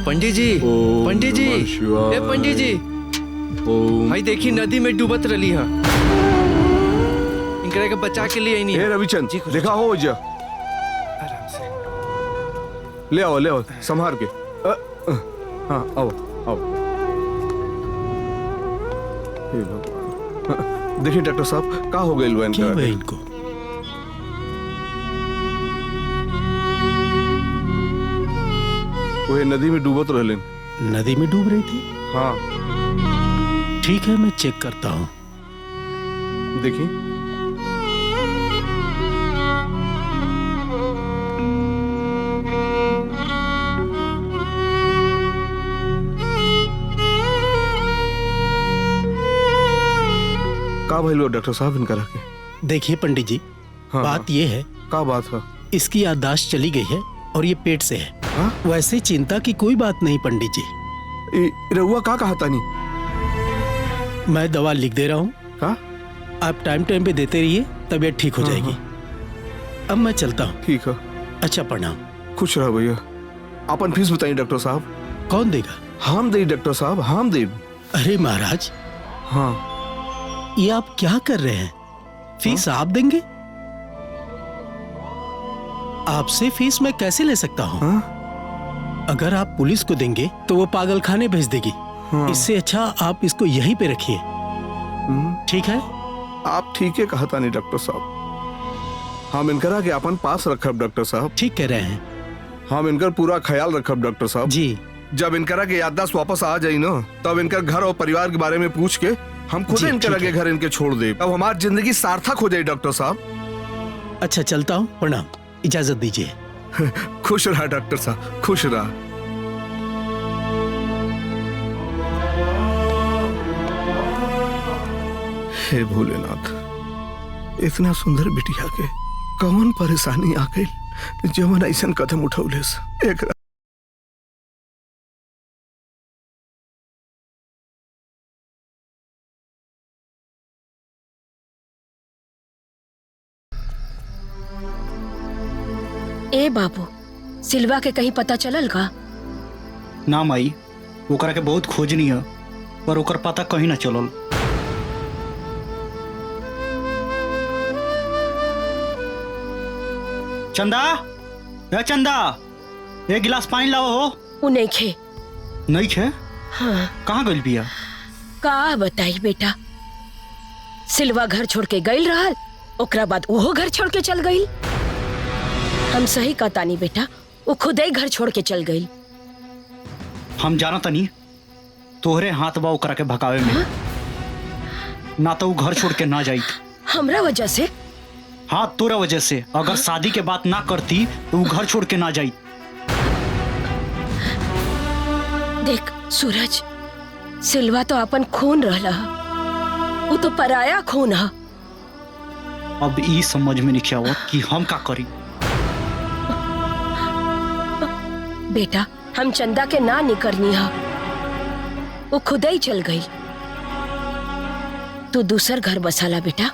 पंडित जी, पंडित जी, ए पंडित जी, भाई देखी नदी में डूबत रही है। इनकरे के बचा के लिए नहीं। रविचंद देखा हो जा, आराम से ले आओ संभार के। हाँ आओ आओ। हे भगवान, देखिए डॉक्टर साहब का हो गए इनको। वो नदी में डूबत रहले। नदी में डूब रही थी? हाँ ठीक है, मैं चेक करता हूँ। देखिए का भइल डॉक्टर साहब इनका रखे। देखिए पंडित जी, हाँ, बात ये है। का बात है? इसकी याददाश्त चली गई है और ये पेट से है। हाँ? वैसे चिंता की कोई बात नहीं पंडित जी। रहुआ का कहा तानी? मैं दवा लिख दे रहा हूँ, आप टाइम टाइम पे देते रहिए, तबीयत ठीक हो जाएगी। अब मैं चलता हूँ। ठीक है। अच्छा प्रणाम। खुश रहो भैया। अपन फीस बताइए डॉक्टर साहब। कौन देगा? हम दे डॉक्टर साहब, हम दे। अरे महाराज, हाँ ये आप क्या कर रहे हैं? फीस आप देंगे? आपसे फीस मैं कैसे ले सकता हूँ? अगर आप पुलिस को देंगे तो वो पागल खाने भेज देगी। इससे अच्छा आप इसको यहीं पे रखिए। ठीक है? आप ठीक है कहा था नहीं डॉक्टर साहब। हम इनकरा के अपन पास रखब डॉक्टर साहब। ठीक कह रहे हैं। हम इनकर पूरा ख्याल रखब डॉक्टर साहब जी। जब इनकरा के याददाश्त वापस आ जाई ना, तब इनकर घर और परिवार के बारे में पूछ के हम खुद इनकरा के घर इनके छोड़ दे। अब हमारी जिंदगी सार्थक हो जाए डॉक्टर साहब। अच्छा चलता हूँ, प्रणाम, इजाजत दीजिए। खुश रहा डॉक्टर साहब, खुश रहा। हे भोलेनाथ, इतना सुंदर बिटिया के कौन परेशानी आ गई जवन ऐसा कदम उठौले। एक ए बाबू, सिल्वा के कहीं पता चलल का? ना माई, ओकरा के बहुत खोजनी है पर ओकर पता कहीं ना चलल। चंदा, ए चंदा, एक गिलास पानी लाओ हो। उ नहीं खे। नहीं खे? हाँ। कहाँ गइल बिया? का बताई बेटा, सिल्वा घर छोड़ के गइल रहल, ओकरा बाद वो घर छोड़ के चल गइल। हम सही कहता नहीं बेटा, वो खुद ही घर छोड़ के चल गइल। हम जाना तनी तोहरे हाथ बा ओकरा के भगावे में। ना तो वो घर छोड़ के ना जाई। हमरा वजह से? हाँ, तोरा वजह से। अगर शादी के बात ना करती तो वो घर छोड़ के ना जाई। देख सूरज, सिल्वा तो अपन खून रहला, वो तो पराया खून है। अब ई समझ में नहीं आवत कि हम का करी। बेटा, हम चंदा के ना निकरनी है, वो खुद ही चल गई। तू दूसर घर बसाला बेटा।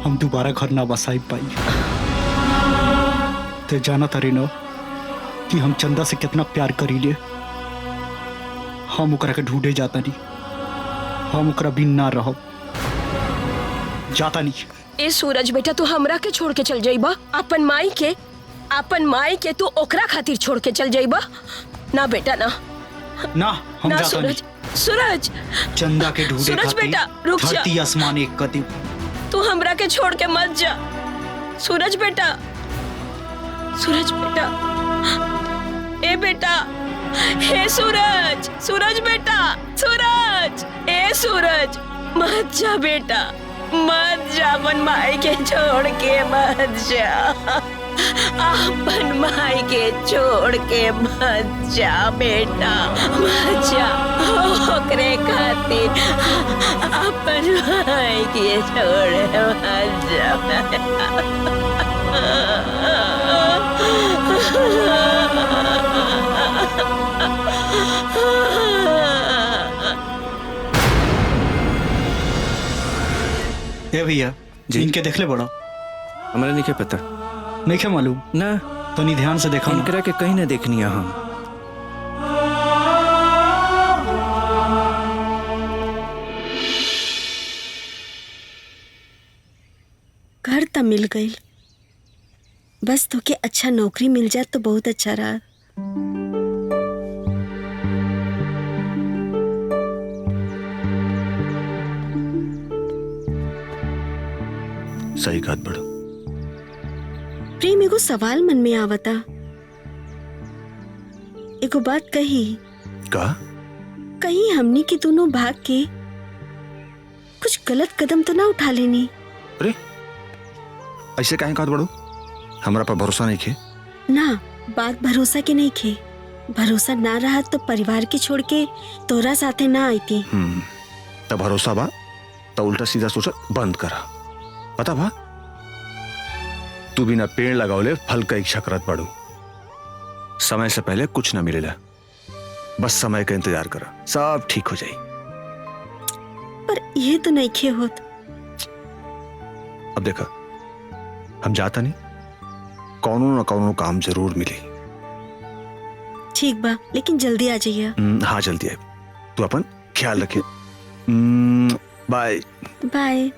हम दोबारा घर ना बसाई पाई। ते जाना तारी न कि हम चंदा से कितना प्यार करी ले। हम ओकरा के ढूंढे जाता नहीं, हम ओकरा बिन ना रहो जाता नहीं। ए सूरज बेटा, तू हमरा के छोड़ के चल जाइबा? अपन माई के तू ओकरा खातिर छोड़ के चल जाइबा? ना बेटा ना। ना, हम ना जाता नहीं। सूरज, चंदा के ढूंढे सूरज बेटा रुक जा। धरती आसमान एक कदम। तू हमरा के छोड़ के मत जा सूरज बेटा। सूरज बेटा, ए बेटा, हे सूरज, सूरज बेटा, सूरज, ए सूरज, मत जा बेटा, मत जा। अपन माई के छोड़ के मत जा, अपन माई के छोड़ के मत जा बेटा, मत जा। ओकरे खातिर अपन माई के छोड़ मत जा। ए भैया जी। इनके देख ले बड़ा हमारा नहीं क्या पता नहीं क्या मालूम ना तो नहीं ध्यान से देखा ना। इनकरा के कहीं ना देखनी है हम। घर तो मिल गई, बस तो के अच्छा नौकरी मिल जाए तो बहुत अच्छा रहा। सही बात बड़ो। प्रेम एगो सवाल मन में आवता, एगो बात कही, का कहीं हमनी के दोनों भाग के कुछ गलत कदम तो ना उठा लेनी। अरे ऐसे काहे कहत बड़ो? हमरा पर भरोसा नहीं खे। ना बात भरोसा के नहीं खे, भरोसा ना रहा तो परिवार के छोड़ के तोरा साथे ना आईती। तब भरोसा बा तो उल्टा सीधा सोचा बंद करा। पता बा तू बिना पेड़ लगावले फल का इच्छा करत पड़ू। समय से पहले कुछ ना मिलेला, बस समय का इंतजार करा, सब ठीक हो जाई। पर ये तो नहीं खे होत। अब देखा हम जाता नहीं, कौनो ना कौनो काम जरूर मिली। ठीक बा, लेकिन जल्दी आ जाइए। हाँ जल्दी आए। तू अपन ख्याल रखे। Bye bye.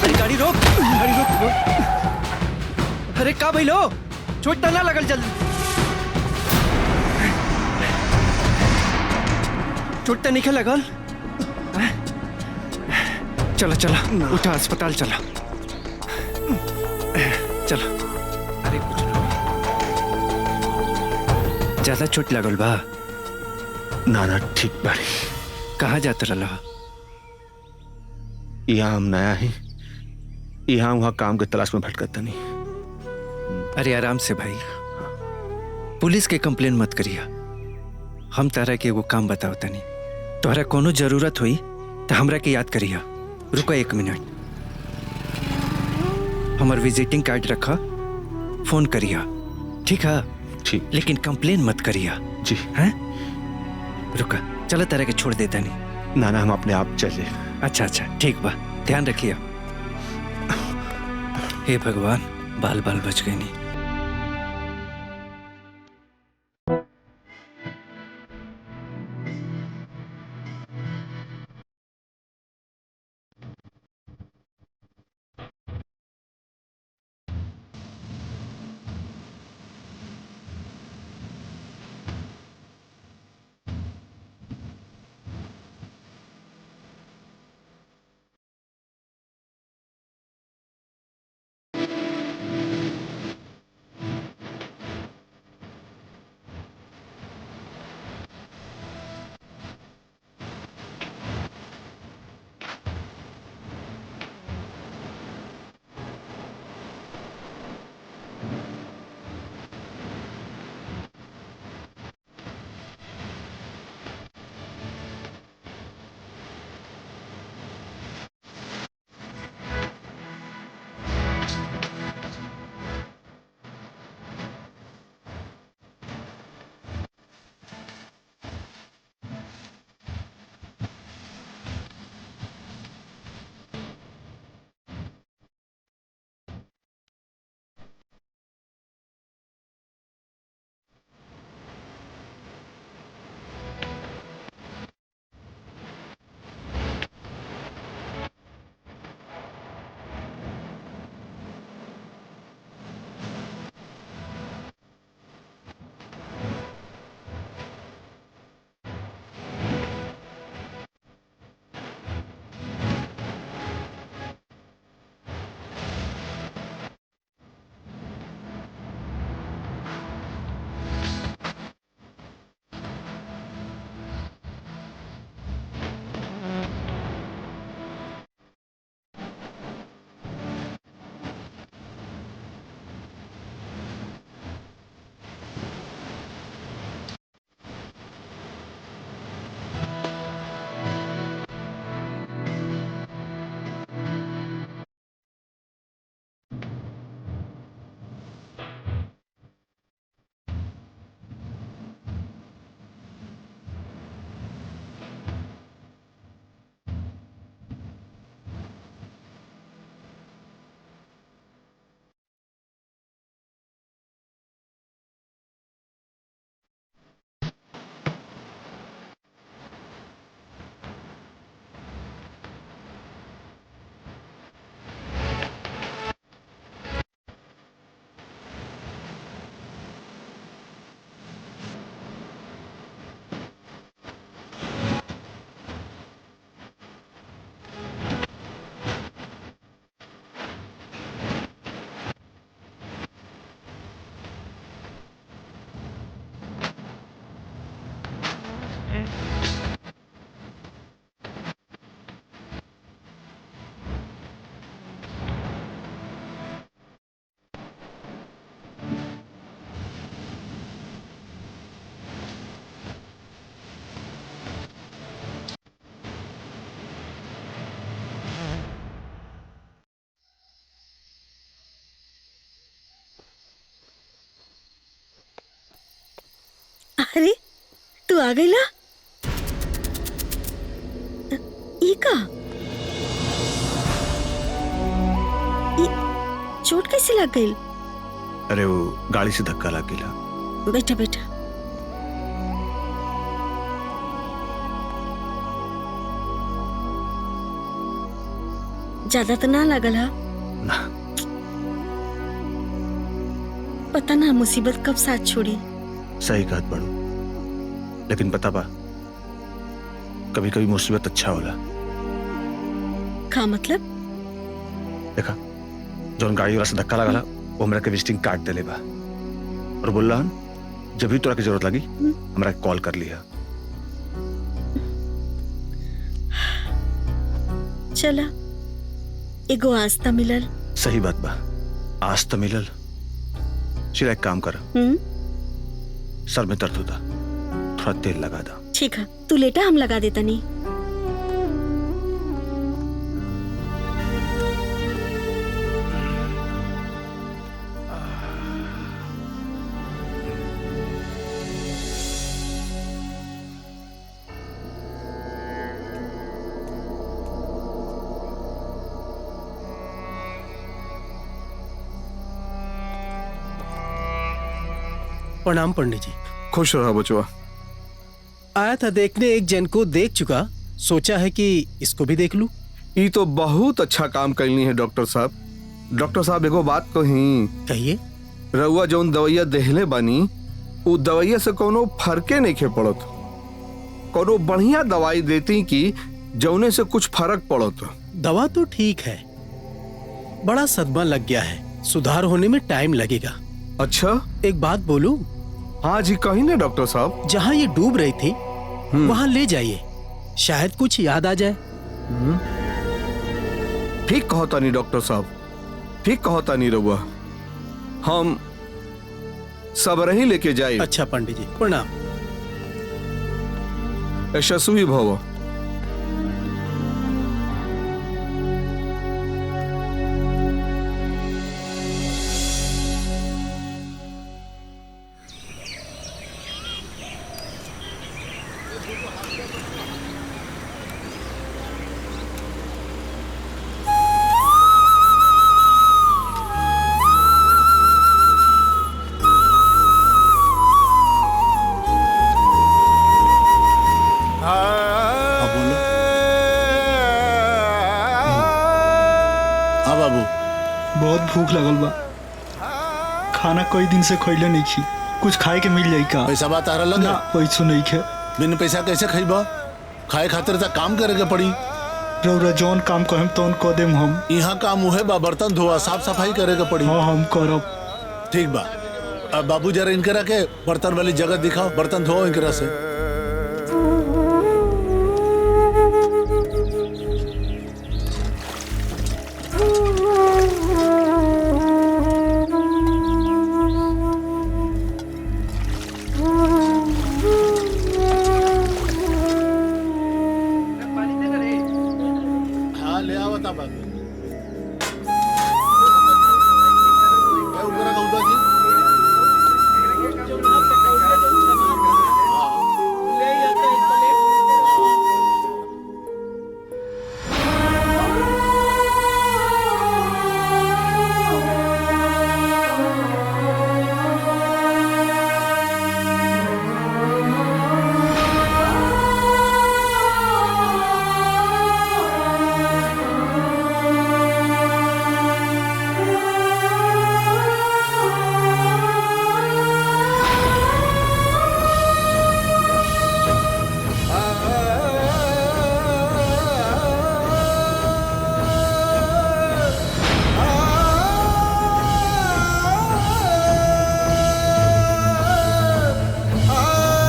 अरे गाड़ी रोक, गाड़ी रोक, रोक। अरे का भइलो? चोट तो ना लगल? जल्दी चोट तो नहीं लगल? चलो चलो उठा, अस्पताल चला चलो। अरे कुछ ना, ज्यादा चोट लगल बा? ना ना ठीक बाड़ी। कहाँ जाते रहा? यहाँ हम नया ही, यहाँ वहाँ काम के तलाश में भटकता नहीं। अरे आराम से भाई, पुलिस के कंप्लेन मत करिया। हम तारा के वो काम बताओ तनी, तोहरा कोनो जरूरत हुई तो हमरा के याद करिया। रुको 1 मिनट, हमार विजिटिंग कार्ड रखा, फोन करिया, ठीक है? ठीक। लेकिन कंप्लेन मत करिया जी। हैं? रुका, चलो तारा के छोड़ देता नहीं। ना ना हम अपने आप चले। अच्छा अच्छा ठीक बा, ध्यान रखिए। हे भगवान, बाल बाल बच गए नहीं। अरे तू आ गई ला? ई का? ई चोट कैसे लग गई? अरे वो गाड़ी से धक्का लग गया। बेटा बेटा ज्यादा तो ना लगल है? ना। पता ना मुसीबत कब साथ छोड़ी। सही कहत बड़ू, लेकिन पता बा कभी कभी मुसीबत अच्छा होला। का मतलब? देखा जौन गाड़ी वाला से धक्का लगा वो हमरा के विजिटिंग कार्ड देले बा और बोल रहा जब भी तोरा की जरूरत लगी हमरा कॉल कर लिया। चला एगो आस्था मिलल। सही बात बा, आज तो मिलल। सीधा एक काम कर, सर में दर्द होता, थोड़ा तेल लगा दा। ठीक है, तू लेटा, हम लगा देता नहीं। प्रणाम पंडित जी। खुश रहा बचवा। आया था देखने, एक जन को देख चुका, सोचा है कि इसको भी देख लूं। ये तो बहुत अच्छा काम करनी है डॉक्टर साहब। डॉक्टर साहब एगो बात कही, कहिए। रउआ जौन दवाइया देहले बानी उ दवाइया से कोनो फर्के नहीं खे पड़त। कोनो बढ़िया दवाई देती कि जौने से कुछ फर्क पड़त। दवा तो ठीक है, बड़ा सदमा लग गया है, सुधार होने में टाइम लगेगा। अच्छा, एक बात बोलूं? हाँ जी कहीं ना डॉक्टर साहब। जहाँ ये डूब रही थी वहाँ ले जाइए, शायद कुछ याद आ जाए। ठीक कहता नहीं डॉक्टर साहब, ठीक कहता नहीं रउआ। हम सब रही लेके जाए। अच्छा पंडित जी, प्रणाम। यशस्वी भव। बहुत भूख लगल बा, खाना कई दिन से खइले नहीं खी, कुछ खाए के मिल जाई का? पैसा बात आ रहा ना पैसो नहीं खे। बिन पैसा कैसे खइबा? खाए खातिर तो काम करे के पड़ी। रउरा जौन काम कहम तौन क देम हम। यहाँ काम उहे बा, बर्तन धोआ, साफ सफाई करे के पड़ी। हाँ हम करब। ठीक बा। अब बाबू जरा इनकरा के बर्तन वाली जगह दिखाओ, बर्तन धो इनकरा से। हाँ ले आओ बाबू।